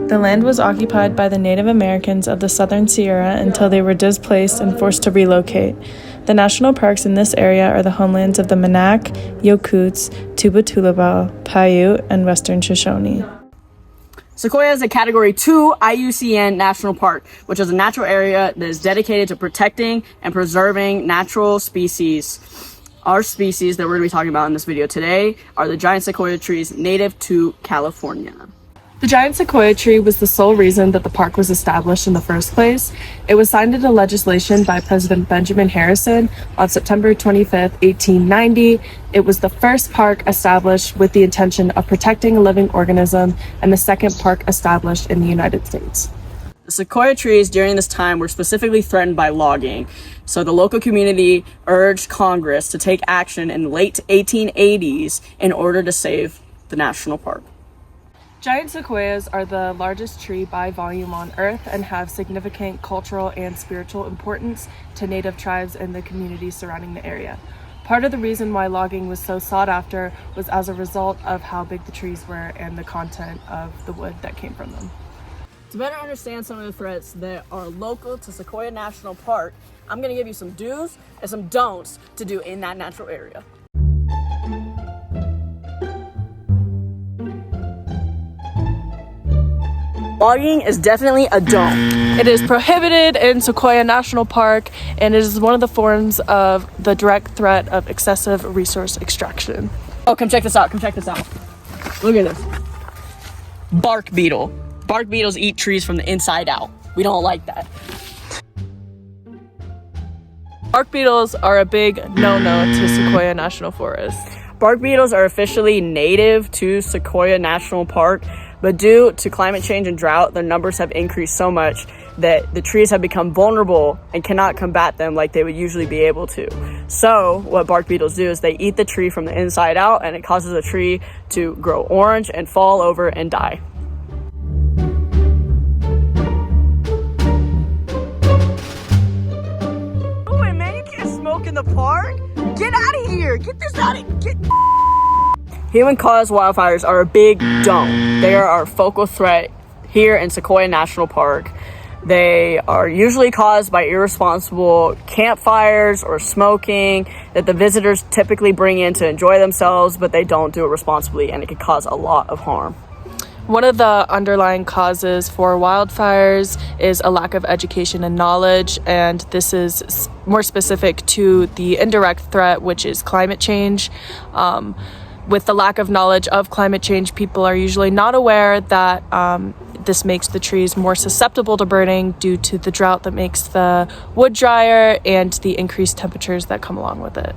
The land was occupied by the Native Americans of the Southern Sierra until they were displaced and forced to relocate. The national parks in this area are the homelands of the Manak, Yokuts, Tuba-Tulaba, Paiute, and Western Shoshone. Sequoia is a Category 2 IUCN National Park, which is a natural area that is dedicated to protecting and preserving natural species. Our species that we're going to be talking about in this video today are the giant sequoia trees native to California. The giant sequoia tree was the sole reason that the park was established in the first place. It was signed into legislation by President Benjamin Harrison on September 25th, 1890. It was the first park established with the intention of protecting a living organism and the second park established in the United States. The sequoia trees during this time were specifically threatened by logging, so the local community urged Congress to take action in the late 1880s in order to save the national park. Giant sequoias are the largest tree by volume on Earth and have significant cultural and spiritual importance to Native tribes and the communities surrounding the area. Part of the reason why logging was so sought after was as a result of how big the trees were and the content of the wood that came from them. To better understand some of the threats that are local to Sequoia National Park, I'm going to give you some do's and some don'ts to do in that natural area. Logging is definitely a don't. It is prohibited in Sequoia National Park, and it is one of the forms of the direct threat of excessive resource extraction. Oh, come check this out. Look at this. Bark beetle. Bark beetles eat trees from the inside out. We don't like that. Bark beetles are a big no-no to Sequoia National Forest. Bark beetles are officially native to Sequoia National Park, but due to climate change and drought, their numbers have increased so much that the trees have become vulnerable and cannot combat them like they would usually be able to. So what bark beetles do is they eat the tree from the inside out, and it causes the tree to grow orange and fall over and die. Oh, and man, you can't smoke in the park? Get out of here! Get this out of here! Human-caused wildfires are a big don't. They are our focal threat here in Sequoia National Park. They are usually caused by irresponsible campfires or smoking that the visitors typically bring in to enjoy themselves, but they don't do it responsibly, and it can cause a lot of harm. One of the underlying causes for wildfires is a lack of education and knowledge, and this is more specific to the indirect threat, which is climate change. With the lack of knowledge of climate change, people are usually not aware that this makes the trees more susceptible to burning due to the drought that makes the wood drier and the increased temperatures that come along with it.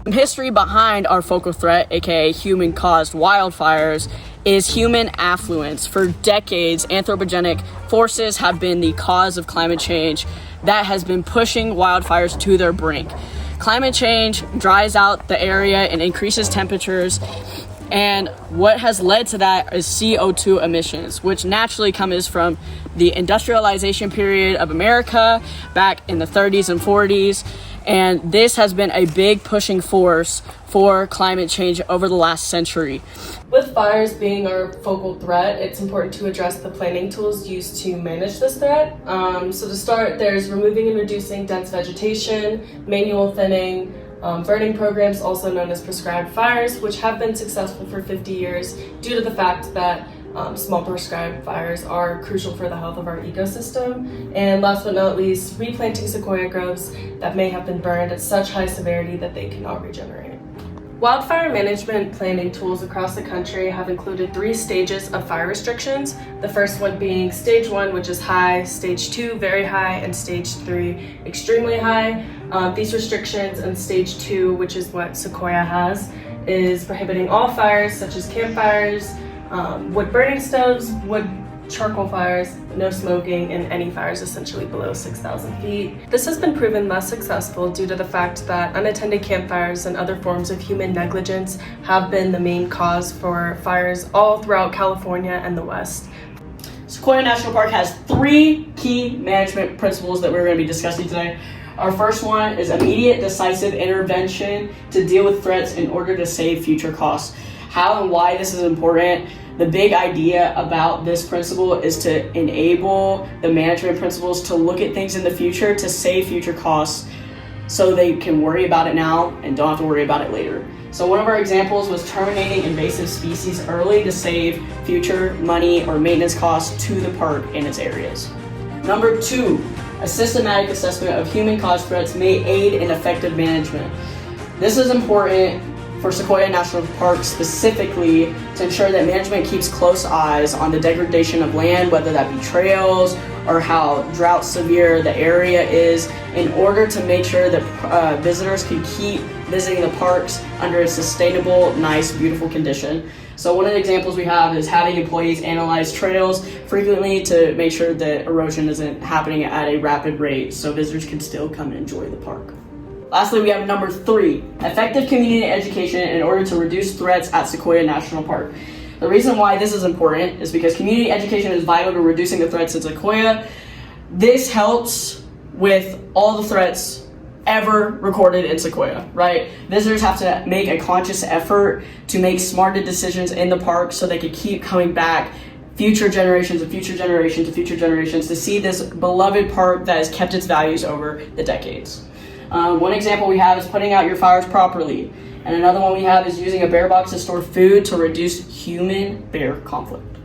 Some history behind our focal threat, aka human-caused wildfires, is human affluence. For decades, anthropogenic forces have been the cause of climate change that has been pushing wildfires to their brink. Climate change dries out the area and increases temperatures, and what has led to that is CO2 emissions, which naturally comes from the industrialization period of America back in the 30s and 40s, and this has been a big pushing force for climate change over the last century. With fires being our focal threat, it's important to address the planning tools used to manage this threat. So to start, there's removing and reducing dense vegetation, manual thinning, burning programs, also known as prescribed fires, which have been successful for 50 years due to the fact that small prescribed fires are crucial for the health of our ecosystem. And last but not least, replanting sequoia groves that may have been burned at such high severity that they cannot regenerate. Wildfire management planning tools across the country have included 3 stages of fire restrictions. The first one being stage 1, which is high, stage 2, very high, and stage 3, extremely high. These restrictions in stage 2, which is what Sequoia has, is prohibiting all fires such as campfires, wood burning stoves, wood charcoal fires, no smoking, and any fires essentially below 6,000 feet. This has been proven less successful due to the fact that unattended campfires and other forms of human negligence have been the main cause for fires all throughout California and the West. Sequoia National Park has 3 key management principles that we're going to be discussing today. Our first one is immediate decisive intervention to deal with threats in order to save future costs. How and why this is important The big idea about this principle is to enable the management principles to look at things in the future to save future costs so they can worry about it now and don't have to worry about it later. So one of our examples was terminating invasive species early to save future money or maintenance costs to the park and its areas. Number 2, a systematic assessment of human-caused threats may aid in effective management. This is important for Sequoia National Park specifically to ensure that management keeps close eyes on the degradation of land, whether that be trails or how drought severe the area is, in order to make sure that visitors can keep visiting the parks under a sustainable, nice, beautiful condition. So one of the examples we have is having employees analyze trails frequently to make sure that erosion isn't happening at a rapid rate so visitors can still come and enjoy the park. Lastly, we have number 3, effective community education in order to reduce threats at Sequoia National Park. The reason why this is important is because community education is vital to reducing the threats in Sequoia. This helps with all the threats ever recorded in Sequoia, right? Visitors have to make a conscious effort to make smarter decisions in the park so they can keep coming back future generations and future generations and future generations to see this beloved park that has kept its values over the decades. One example we have is putting out your fires properly. And another one we have is using a bear box to store food to reduce human-bear conflict.